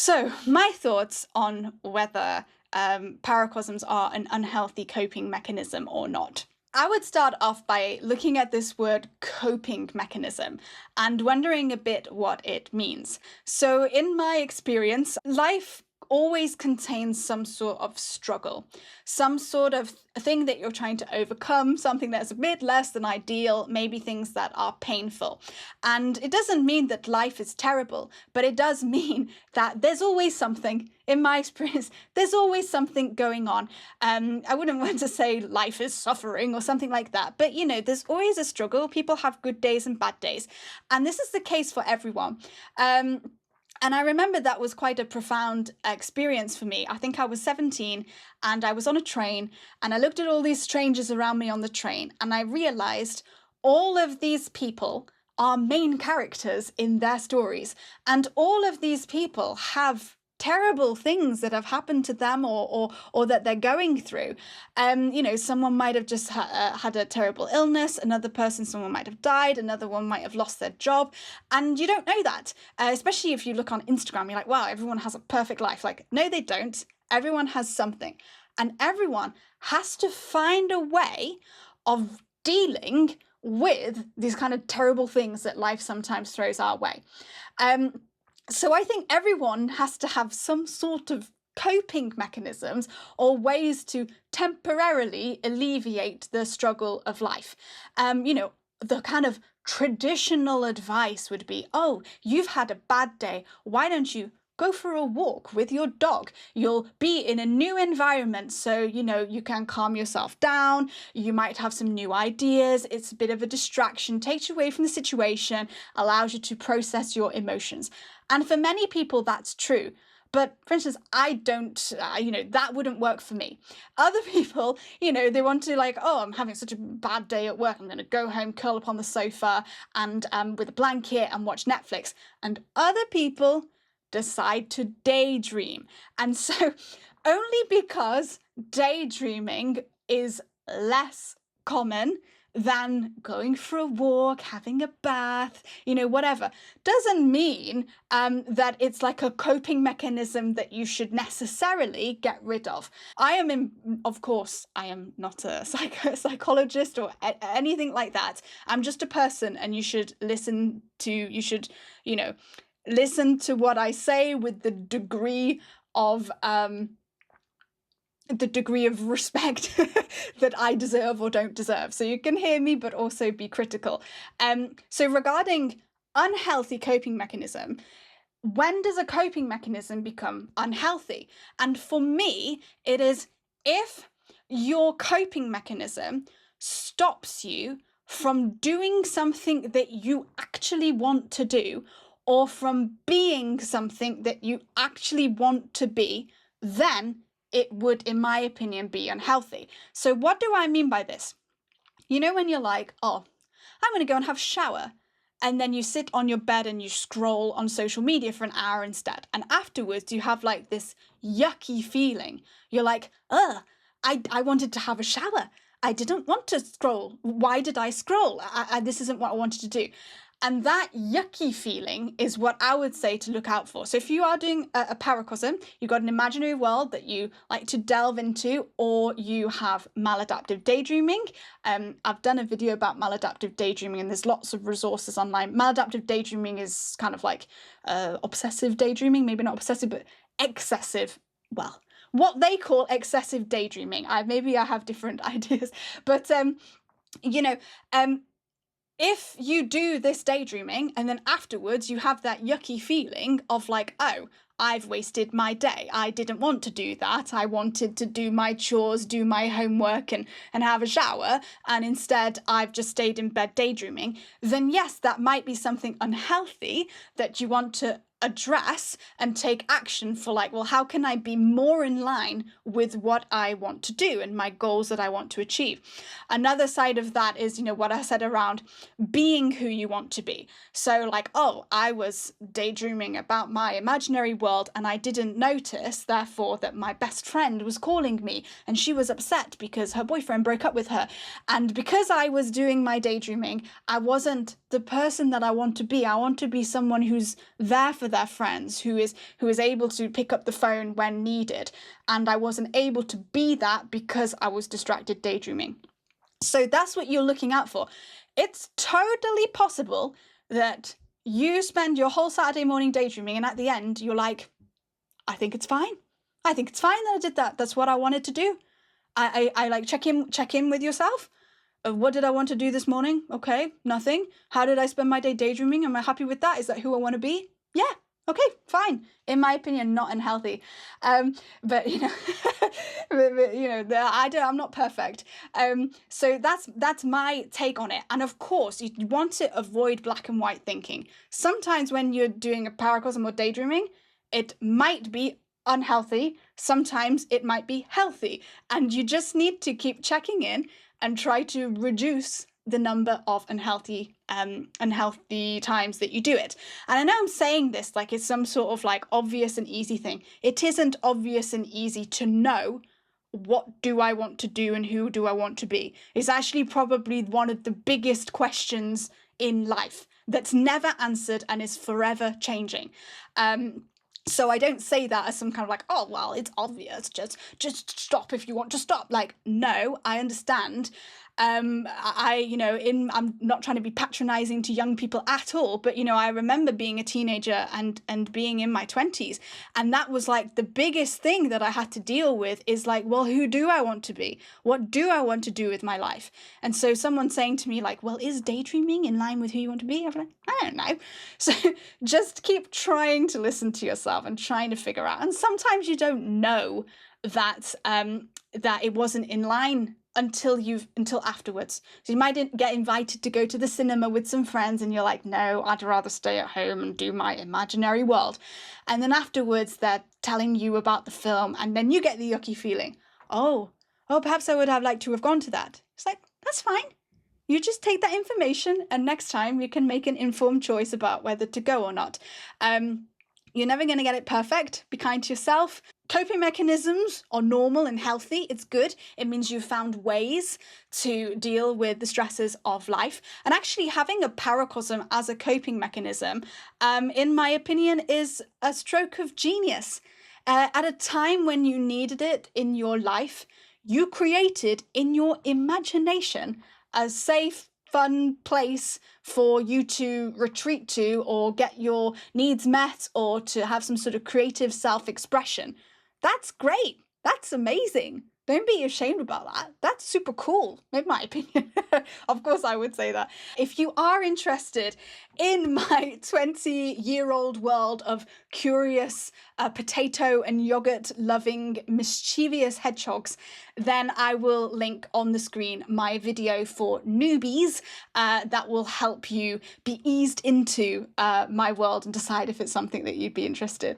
So, my thoughts on whether paracosms are an unhealthy coping mechanism or not. I would start off by looking at this word coping mechanism and wondering a bit what it means. So, in my experience, life always contains some sort of struggle, some sort of thing that you're trying to overcome, something that's a bit less than ideal, maybe things that are painful. And it doesn't mean that life is terrible, but it does mean that there's always something. In my experience, there's always something going on. I wouldn't want to say life is suffering or something like that, but there's always a struggle. People have good days and bad days. And this is the case for everyone. And I remember that was quite a profound experience for me. I think I was 17 and I was on a train and I looked at all these strangers around me on the train and I realized all of these people are main characters in their stories. And all of these people have terrible things that have happened to them or that they're going through. Someone might have just had a terrible illness, another person, someone might have died, another one might have lost their job, and you don't know that, especially if you look on Instagram, you're like, wow, everyone has a perfect life. Like, no, they don't. Everyone has something, and everyone has to find a way of dealing with these kind of terrible things that life sometimes throws our way. So I think everyone has to have some sort of coping mechanisms or ways to temporarily alleviate the struggle of life. The kind of traditional advice would be, oh, you've had a bad day. Why don't you go for a walk with your dog? You'll be in a new environment, so, you can calm yourself down. You might have some new ideas. It's a bit of a distraction, takes you away from the situation, allows you to process your emotions. And for many people, that's true. But for instance, I don't, that wouldn't work for me. Other people, they want to oh, I'm having such a bad day at work. I'm going to go home, curl up on the sofa and with a blanket and watch Netflix. And other people decide to daydream. And so only because daydreaming is less common than going for a walk, having a bath, whatever, doesn't mean that it's like a coping mechanism that you should necessarily get rid of. Of course, I am not a psychologist or anything like that. I'm just a person, and you should listen to what I say with the degree of respect that I deserve or don't deserve. So you can hear me, but also be critical. So regarding unhealthy coping mechanism, when does a coping mechanism become unhealthy? And for me, it is if your coping mechanism stops you from doing something that you actually want to do, or from being something that you actually want to be, then it would, in my opinion, be unhealthy. So what do I mean by this? When you're like, oh, I'm going to go and have a shower. And then you sit on your bed and you scroll on social media for an hour instead. And afterwards you have this yucky feeling. You're like, I wanted to have a shower. I didn't want to scroll. Why did I scroll? This isn't what I wanted to do. And that yucky feeling is what I would say to look out for. So if you are doing a paracosm, you've got an imaginary world that you like to delve into, or you have maladaptive daydreaming. I've done a video about maladaptive daydreaming, and there's lots of resources online. Maladaptive daydreaming is kind of like obsessive daydreaming, maybe not obsessive, but excessive. Well, what they call excessive daydreaming. Maybe I have different ideas, but if you do this daydreaming and then afterwards you have that yucky feeling of oh, I've wasted my day. I didn't want to do that. I wanted to do my chores, do my homework and have a shower, and instead I've just stayed in bed daydreaming, then yes, that might be something unhealthy that you want to address and take action for well, how can I be more in line with what I want to do and my goals that I want to achieve? Another side of that is, what I said around being who you want to be. So oh, I was daydreaming about my imaginary world and I didn't notice, therefore, that my best friend was calling me and she was upset because her boyfriend broke up with her. And because I was doing my daydreaming, I wasn't the person that I want to be. I want to be someone who's there for their friends, who is able to pick up the phone when needed. And I wasn't able to be that because I was distracted daydreaming. So that's what you're looking out for. It's totally possible that you spend your whole Saturday morning daydreaming, and at the end you're like, I think it's fine. I think it's fine that I did that. That's what I wanted to do. I like check in with yourself. What did I want to do this morning? Okay, nothing. How did I spend my day daydreaming? Am I happy with that? Is that who I want to be? Yeah. Okay, fine. In my opinion, not unhealthy. But you know, I'm not perfect. So that's my take on it. And of course, you want to avoid black and white thinking. Sometimes when you're doing a paracosm or daydreaming, it might be unhealthy. Sometimes it might be healthy, and you just need to keep checking in and try to reduce the number of unhealthy times that you do it. And I know I'm saying this like it's some sort of like obvious and easy thing. It isn't obvious and easy to know what do I want to do and who do I want to be. It's actually probably one of the biggest questions in life that's never answered and is forever changing. So I don't say that as some kind of like, oh, well, it's obvious, just stop if you want to stop. Like, no, I understand. I'm not trying to be patronizing to young people at all, but, you know, I remember being a teenager and being in my 20s. And that was like the biggest thing that I had to deal with is like, well, who do I want to be? What do I want to do with my life? And so someone saying to me like, well, is daydreaming in line with who you want to be? I'm like, I don't know. So just keep trying to listen to yourself and trying to figure out. And sometimes you don't know that that it wasn't in line until afterwards. So you might get invited to go to the cinema with some friends and you're like, no, I'd rather stay at home and do my imaginary world. And then afterwards they're telling you about the film and then you get the yucky feeling. Oh, perhaps I would have liked to have gone to that. It's like, that's fine. You just take that information and next time you can make an informed choice about whether to go or not. You're never going to get it perfect. Be kind to yourself. Coping mechanisms are normal and healthy. It's good. It means you've found ways to deal with the stresses of life. And actually having a paracosm as a coping mechanism, in my opinion, is a stroke of genius. At a time when you needed it in your life, you created in your imagination a safe, fun place for you to retreat to or get your needs met or to have some sort of creative self-expression. That's great. That's amazing. Don't be ashamed about that. That's super cool, in my opinion. Of course, I would say that. If you are interested in my 20-year-old world of curious potato and yogurt loving mischievous hedgehogs, then I will link on the screen my video for newbies that will help you be eased into my world and decide if it's something that you'd be interested